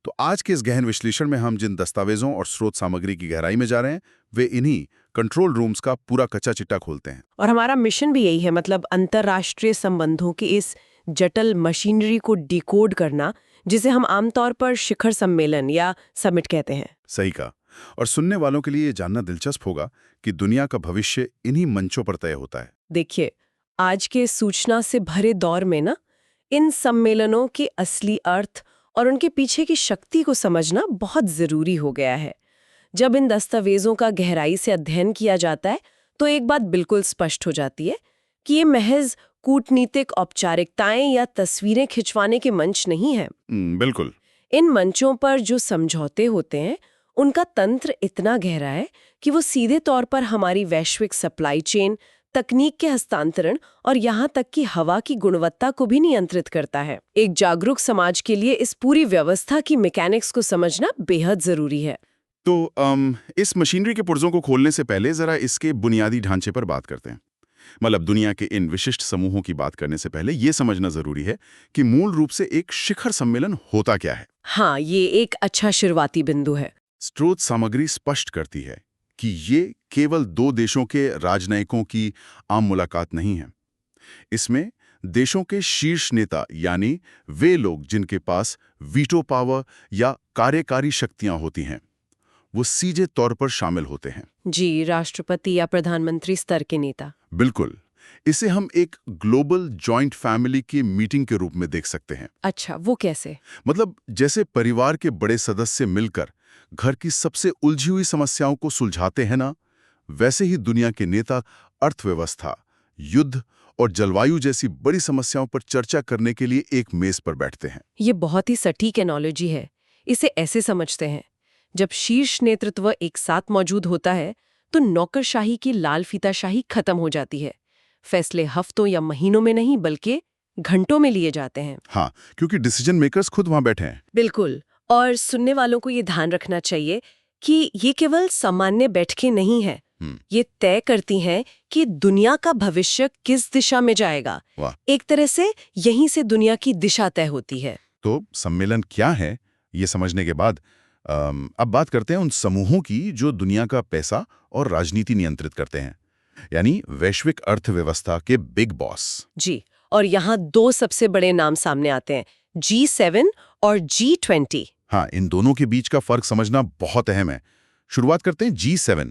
तो आज के इस गहन विश्लेषण में हम जिन दस्तावेजों और स्रोत सामग्री की गहराई में जा रहे हैं, वे इन्हीं कंट्रोल रूम्स का पूरा कच्चा चिट्टा खोलते हैं। और हमारा मिशन भी यही है, मतलब अंतर्राष्ट्रीय संबंधों की इस जटिल मशीनरी को डिकोड करना, जिसे हम आमतौर पर शिखर सम्मेलन या समिट कहते हैं। सही कहा। और सुनने वालों के लिए ये जानना दिलचस्प होगा कि दुनिया का भविष्य इन्हीं मंचों पर तय होता है। देखिए, आज के सूचना से भरे दौर में ना, इन सम्मेलनों के असली अर्थ और उनके पीछे की शक्ति को समझना बहुत जरूरी हो गया है। जब इन दस्तावेजों का गहराई से अध्ययन किया जाता है तो एक बात बिल्कुल स्पष्ट हो जाती है कि ये महज कूटनीतिक औपचारिकताएं या तस्वीरें खिंचवाने के मंच नहीं है। बिल्कुल। इन मंचों पर जो समझौते होते हैं उनका तंत्र इतना गहरा है कि वो सीधे तौर पर हमारी वैश्विक सप्लाई चेन, तकनीक के हस्तांतरण और यहाँ तक कि हवा की गुणवत्ता को भी नियंत्रित करता है। एक जागरूक समाज के लिए इस पूरी व्यवस्था की मैकेनिक्स को समझना बेहद जरूरी है। तो इस मशीनरी के पुर्जों को खोलने से पहले जरा इसके बुनियादी ढांचे पर बात करते हैं। मतलब दुनिया के इन विशिष्ट समूहों की बात करने से पहले ये समझना जरूरी है कि मूल रूप से एक शिखर सम्मेलन होता क्या है। हाँ, ये एक अच्छा शुरुआती बिंदु है। स्रोत सामग्री स्पष्ट करती है कि ये केवल दो देशों के राजनयिकों की आम मुलाकात नहीं है। इसमें देशों के शीर्ष नेता, यानी वे लोग जिनके पास वीटो पावर या कार्यकारी शक्तियां होती हैं, वो सीधे तौर पर शामिल होते हैं। जी, राष्ट्रपति या प्रधानमंत्री स्तर के नेता। बिल्कुल। इसे हम एक ग्लोबल जॉइंट फैमिली की मीटिंग के रूप में देख सकते हैं। अच्छा, वो कैसे? मतलब जैसे परिवार के बड़े सदस्य मिलकर घर की सबसे उलझी हुई समस्याओं को सुलझाते हैं ना, वैसे ही दुनिया के नेता अर्थव्यवस्था, युद्ध और जलवायु जैसी बड़ी समस्याओं पर चर्चा करने के लिए एक मेज पर बैठते हैं। ये बहुत ही सटीक एनालॉजी है। इसे ऐसे समझते हैं, जब शीर्ष नेतृत्व एक साथ मौजूद होता है तो नौकरशाही की लाल फीताशाही खत्म हो जाती है। फैसले हफ्तों या महीनों में नहीं बल्कि घंटों में लिए जाते हैं। हाँ, क्योंकि डिसीजन मेकर्स खुद वहां बैठे हैं। बिल्कुल। और सुनने वालों को ये ध्यान रखना चाहिए कि ये केवल सामान्य बैठकें नहीं है, ये तय करती हैं कि दुनिया का भविष्य किस दिशा में जाएगा। वाह। एक तरह से यहीं से दुनिया की दिशा तय होती है। तो सम्मेलन क्या है, ये समझने के बाद अब बात करते हैं उन समूहों की जो दुनिया का पैसा और राजनीति नियंत्रित करते हैं, यानी वैश्विक अर्थव्यवस्था के बिग बॉस। जी, और यहाँ दो सबसे बड़े नाम सामने आते हैं, G7 और G20। हाँ, इन दोनों के बीच का फर्क समझना बहुत अहम है। शुरुआत करते हैं G7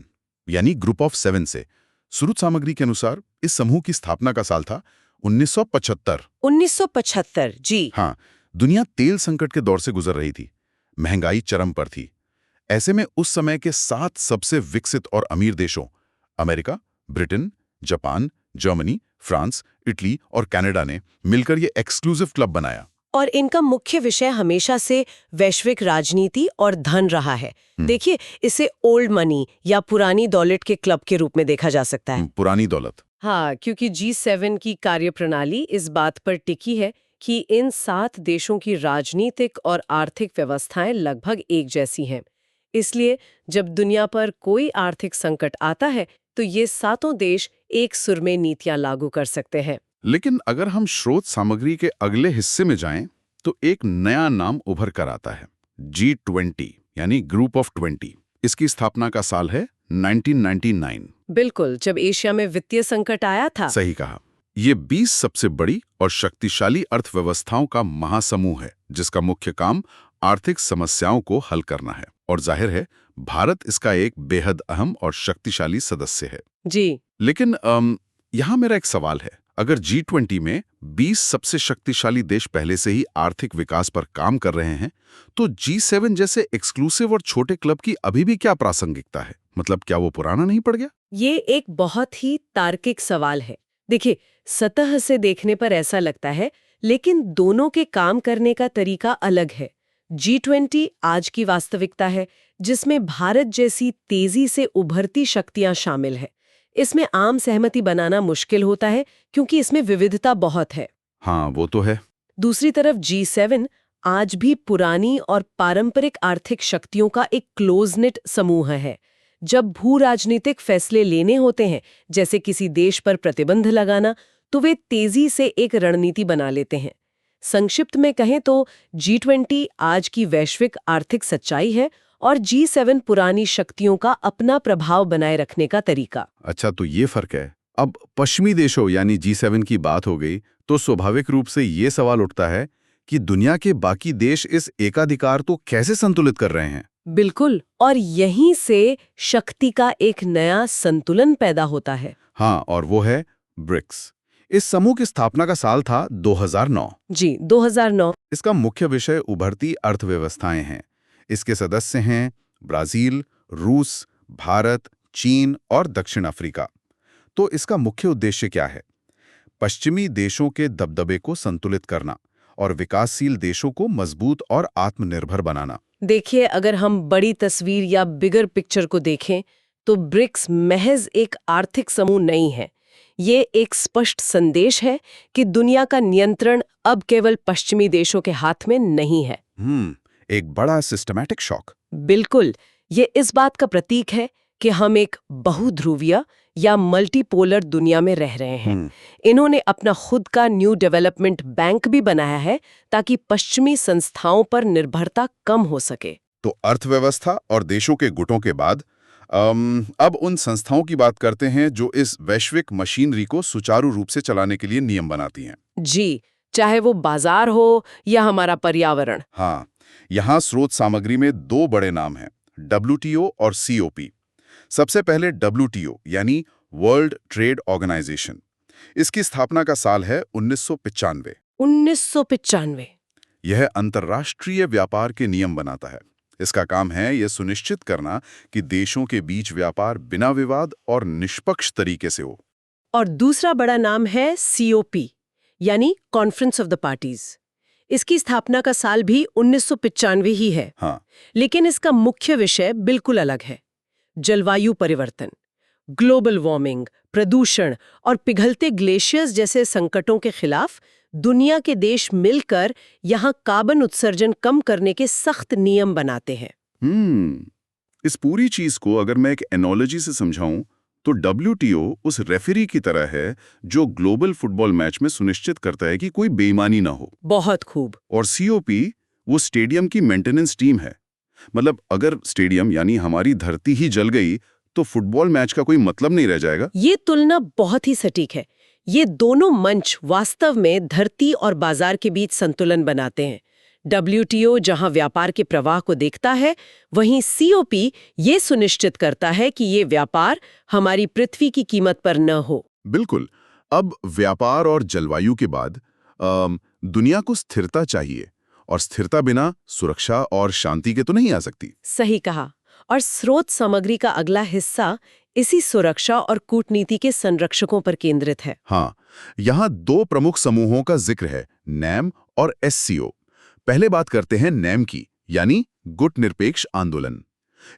यानी ग्रुप ऑफ 7 से। स्रोत सामग्री के अनुसार इस समूह की स्थापना का साल था 1975। 1975, जी। हाँ, दुनिया तेल संकट के दौर से गुजर रही थी, महंगाई चरम पर थी। ऐसे में उस समय के 7 सबसे विकसित और अमीर देशों America, Britain, Japan, Germany, France, Italy और कनाडा ने मिलकर ये एक्सक्लूसिव क्लब बनाया। और इनका मुख्य विषय हमेशा से वैश्विक राजनीति और धन रहा है। देखिए, इसे ओल्ड मनी या पुरानी दौलत के क्लब के रूप में देखा जा सकता है। पुरानी दौलत। हाँ, क्योंकि G7 की कार्यप्रणाली इस बात पर टिकी है कि इन 7 देशों की राजनीतिक और आर्थिक व्यवस्थाएं लगभग एक जैसी हैं। इसलिए जब दुनिया पर कोई आर्थिक संकट आता है तो ये 7 देश एक सुर में नीतियां लागू कर सकते हैं। लेकिन अगर हम स्रोत सामग्री के अगले हिस्से में जाएं, तो एक नया नाम उभर कर आता है, G20 यानी ग्रुप ऑफ 20। इसकी स्थापना का साल है 1999। बिल्कुल, जब एशिया में वित्तीय संकट आया था। सही कहा। ये 20 सबसे बड़ी और शक्तिशाली अर्थव्यवस्थाओं का महासमूह है, जिसका मुख्य काम आर्थिक समस्याओं को हल करना है। और जाहिर है, भारत इसका एक बेहद अहम और शक्तिशाली सदस्य है। जी। लेकिन यहाँ मेरा एक सवाल है, अगर G20 में 20 सबसे शक्तिशाली देश पहले से ही आर्थिक विकास पर काम कर रहे हैं, तो G7 जैसे एक्सक्लूसिव और छोटे क्लब की अभी भी क्या प्रासंगिकता है? मतलब क्या वो पुराना नहीं पड़ गया? ये एक बहुत ही तार्किक सवाल है। देखिए, सतह से देखने पर ऐसा लगता है, लेकिन दोनों के काम करने का तरीका अलग है। G20 आज की वास्तविकता है, जिसमें भारत जैसी तेजी से उभरती शक्तियां शामिल है। इसमें आम सहमति बनाना मुश्किल होता है क्योंकि इसमें विविधता बहुत है। हाँ, वो तो है। दूसरी तरफ G7 आज भी पुरानी और पारंपरिक आर्थिक शक्तियों का एक क्लोज-निट समूह है। जब भू राजनीतिक फैसले लेने होते हैं, जैसे किसी देश पर प्रतिबंध लगाना, तो वे तेजी से एक रणनीति बना लेते हैं। संक्षिप्त में कहें तो G20 आज की वैश्विक आर्थिक सच्चाई है और G7 पुरानी शक्तियों का अपना प्रभाव बनाए रखने का तरीका। अच्छा, तो ये फर्क है। अब पश्चिमी देशों यानी G7 की बात हो गई तो स्वाभाविक रूप से ये सवाल उठता है कि दुनिया के बाकी देश इस एकाधिकार को कैसे संतुलित कर रहे हैं। बिल्कुल, और यहीं से शक्ति का एक नया संतुलन पैदा होता है। हाँ, और वो है ब्रिक्स। इस समूह की स्थापना का साल था 2009। जी, 2009। इसका मुख्य विषय उभरती अर्थव्यवस्थाएं हैं। इसके सदस्य हैं ब्राजील, रूस, भारत, चीन और दक्षिण अफ्रीका। तो इसका मुख्य उद्देश्य क्या है? पश्चिमी देशों के दबदबे को संतुलित करना और विकासशील देशों को मजबूत और आत्मनिर्भर बनाना। देखिए, अगर हम बड़ी तस्वीर या बिगर पिक्चर को देखें तो ब्रिक्स महज एक आर्थिक समूह नहीं है। ये एक स्पष्ट संदेश है कि दुनिया का नियंत्रण अब केवल पश्चिमी देशों के हाथ में नहीं है। एक बड़ा सिस्टमैटिक शॉक। बिल्कुल, ये इस बात का प्रतीक है कि हम एक बहुध्रुवीय या मल्टीपोलर दुनिया में रह रहे हैं। इन्होंने अपना खुद का न्यू डेवलपमेंट बैंक भी बनाया है ताकि पश्चिमी संस्थाओं पर निर्भरता कम हो सके। तो अर्थव्यवस्था और देशों के गुटों के बाद अब उन संस्थाओं की बात करते हैं जो इस वैश्विक मशीनरी को सुचारू रूप से चलाने के लिए नियम बनाती हैं। जी, चाहे वो बाजार हो या हमारा पर्यावरण। हाँ, यहाँ स्रोत सामग्री में दो बड़े नाम हैं, WTO और COP। सबसे पहले WTO यानी वर्ल्ड ट्रेड ऑर्गेनाइजेशन। इसकी स्थापना का साल है 1995। 1995। यह अंतर्राष्ट्रीय व्यापार के नियम बनाता है। इसका काम है यह सुनिश्चित करना कि देशों के बीच व्यापार बिना विवाद और निष्पक्ष तरीके से हो। और दूसरा बड़ा नाम है COP यानी कॉन्फ्रेंस ऑफ द पार्टीज। इसकी स्थापना का साल भी 1995 ही है। हाँ, लेकिन इसका मुख्य विषय बिल्कुल अलग है। जलवायु परिवर्तन, ग्लोबल वार्मिंग, प्रदूषण और पिघलते ग्लेशियर्स जैसे संकटों के खिलाफ दुनिया के देश मिलकर यहाँ कार्बन उत्सर्जन कम करने के सख्त नियम बनाते हैं। इस पूरी चीज को अगर मैं एक एनोलॉजी से समझाऊं तो WTO उस रेफरी की तरह है जो ग्लोबल फुटबॉल मैच में सुनिश्चित करता है कि कोई बेईमानी ना हो। बहुत खूब। और COP वो स्टेडियम की मेंटेनेंस टीम है। मतलब अगर स्टेडियम यानी हमारी धरती ही जल गई तो फुटबॉल मैच का कोई मतलब नहीं रह जाएगा। ये तुलना बहुत ही सटीक है। ये दोनों मंच वास्तव में धरती और बाजार के बीच संतुलन बनाते हैं। WTO जहां व्यापार के प्रवाह को देखता है, वहीं COP ये सुनिश्चित करता है कि ये व्यापार हमारी पृथ्वी की कीमत पर न हो। बिल्कुल। अब व्यापार और जलवायु के बाद दुनिया को स्थिरता चाहिए, और स्थिरता बिना सुरक्षा और शांति के तो नहीं आ सकती। सही कहा। और स्रोत सामग्री का अगला हिस्सा इसी सुरक्षा और कूटनीति के संरक्षकों पर केंद्रित है। हाँ, यहाँ दो प्रमुख समूहों का जिक्र है, NAM और SCO। पहले बात करते हैं NAM की, यानी गुट निरपेक्ष आंदोलन।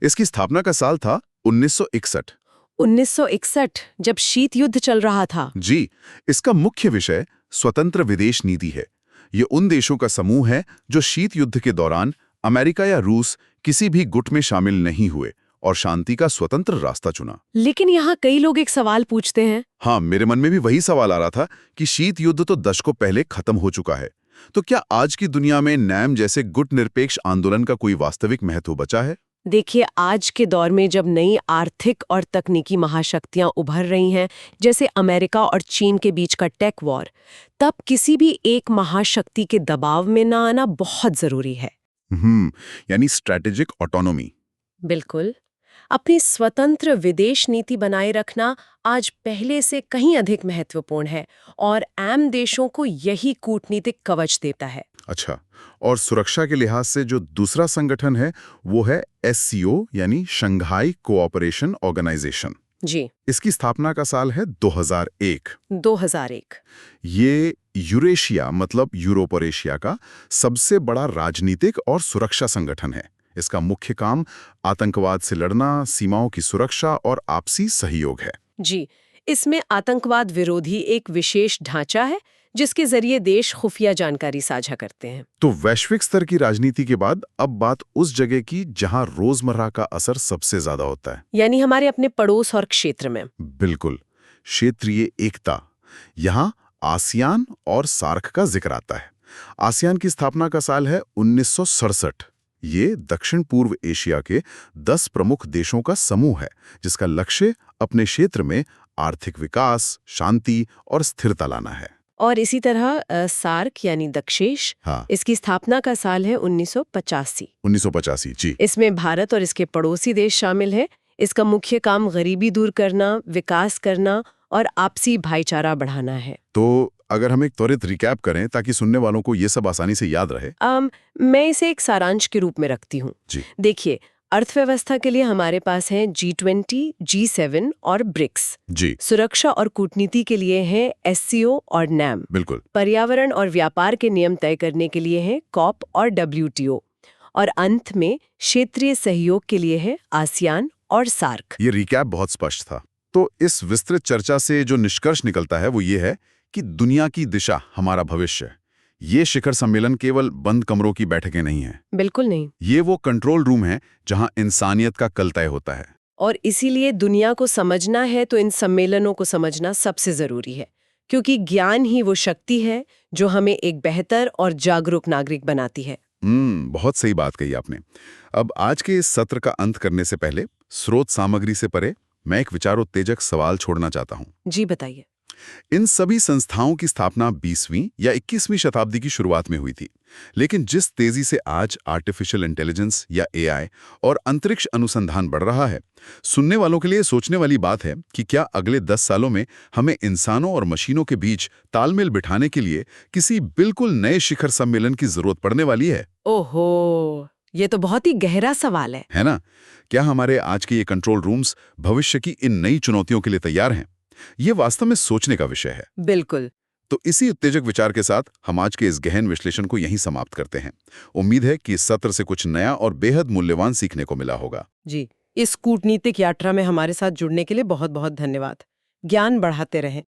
इसकी स्थापना का साल था 1961। 1961, जब शीत युद्ध चल रहा था। जी, इसका मुख्य विषय स्वतंत्र विदेश नीति है। ये उन देशों का समूह है जो शीत युद्ध के दौरान अमेरिका या रूस किसी भी गुट में शामिल नहीं हुए और शांति का स्वतंत्र रास्ता चुना। लेकिन यहाँ कई लोग एक सवाल पूछते हैं। हाँ, मेरे मन में भी वही सवाल आ रहा था कि शीत युद्ध तो दशकों पहले खत्म हो चुका है, तो क्या आज की दुनिया में NAM जैसे गुट निरपेक्ष आंदोलन का कोई वास्तविक महत्व बचा है? देखिए, आज के दौर में जब नई आर्थिक और तकनीकी महाशक्तियां उभर रही हैं, जैसे अमेरिका और चीन के बीच का टेक वॉर, तब किसी भी एक महाशक्ति के दबाव में ना आना बहुत जरूरी है। यानी स्ट्रैटेजिक ऑटोनॉमी। बिल्कुल। अपनी स्वतंत्र विदेश नीति बनाए रखना आज पहले से कहीं अधिक महत्वपूर्ण है और आम देशों को यही कूटनीतिक कवच देता है। अच्छा, और सुरक्षा के लिहाज से जो दूसरा संगठन है वो है SCO यानी शंघाई कोऑपरेशन ऑर्गेनाइजेशन। जी। इसकी स्थापना का साल है 2001। 2001। ये यूरेशिया मतलब यूरोप और एशिया का सबसे बड़ा राजनीतिक और सुरक्षा संगठन है। इसका मुख्य काम आतंकवाद से लड़ना, सीमाओं की सुरक्षा और आपसी सहयोग है। जी, इसमें आतंकवाद विरोधी एक विशेष ढांचा है जिसके जरिए देश खुफिया जानकारी साझा करते हैं। तो वैश्विक स्तर की राजनीति के बाद अब बात उस जगह की जहां रोजमर्रा का असर सबसे ज्यादा होता है, यानी हमारे अपने पड़ोस और क्षेत्र में। बिल्कुल, क्षेत्रीय एकता। यहाँ आसियान और सार्क का जिक्र आता है। आसियान की स्थापना का साल है 1967। ये दक्षिण पूर्व एशिया के 10 प्रमुख देशों का समूह है, जिसका लक्ष्य अपने क्षेत्र में आर्थिक विकास, शांति और स्थिरता लाना है। और इसी तरह सार्क यानी दक्षेश, हाँ, इसकी स्थापना का साल है 1985। 1985 जी। इसमें भारत और इसके पड़ोसी देश शामिल हैं। इसका मुख्य काम गरीबी दूर करना, विकास करना और आपसी भाईचारा बढ़ाना है। तो अगर हम एक त्वरित रिकैप करें ताकि सुनने वालों को ये सब आसानी से याद रहे। मैं इसे एक सारांश के रूप में रखती हूँ। जी। देखिए, अर्थव्यवस्था के लिए हमारे पास हैं G20, G7 और ब्रिक्स। जी सुरक्षा और कूटनीति के लिए हैं SCO और NAM। बिल्कुल। पर्यावरण और व्यापार के नियम तय करने के लिए हैं COP और WTO। और अंत में क्षेत्रीय सहयोग के लिए है आसियान और सार्क। ये रिकैप बहुत स्पष्ट था। तो इस विस्तृत चर्चा से जो निष्कर्ष निकलता है वो ये है कि दुनिया की दिशा हमारा भविष्य। ये शिखर सम्मेलन केवल बंद कमरों की बैठकें नहीं हैं। बिल्कुल नहीं। ये वो कंट्रोल रूम है जहां इंसानियत का कल तय होता है। और इसीलिए दुनिया को समझना है तो इन सम्मेलनों को समझना सबसे जरूरी है, क्योंकि ज्ञान ही वो शक्ति है जो हमें एक बेहतर और जागरूक नागरिक बनाती है। बहुत सही बात कही आपने। अब आज के इस सत्र का अंत करने से पहले स्रोत सामग्री से परे मैं एक विचारोत्तेजक सवाल छोड़ना चाहता हूं। जी बताइए। इन सभी संस्थाओं की स्थापना 20वीं या 21वीं शताब्दी की शुरुआत में हुई थी, लेकिन जिस तेजी से आज आर्टिफिशियल इंटेलिजेंस या AI और अंतरिक्ष अनुसंधान बढ़ रहा है, सुनने वालों के लिए सोचने वाली बात है कि क्या अगले 10 सालों में हमें इंसानों और मशीनों के बीच तालमेल बिठाने के लिए किसी बिल्कुल नए शिखर सम्मेलन की जरूरत पड़ने वाली है? ओहो, ये तो बहुत ही गहरा सवाल है ना? क्या हमारे आज के ये कंट्रोल रूम्स भविष्य की इन नई चुनौतियों के लिए तैयार हैं? ये वास्तव में सोचने का विषय है। बिल्कुल। तो इसी उत्तेजक विचार के साथ हम आज के इस गहन विश्लेषण को यहीं समाप्त करते हैं। उम्मीद है कि इस सत्र से कुछ नया और बेहद मूल्यवान सीखने को मिला होगा। जी, इस कूटनीतिक यात्रा में हमारे साथ जुड़ने के लिए बहुत बहुत धन्यवाद। ज्ञान बढ़ाते रहें।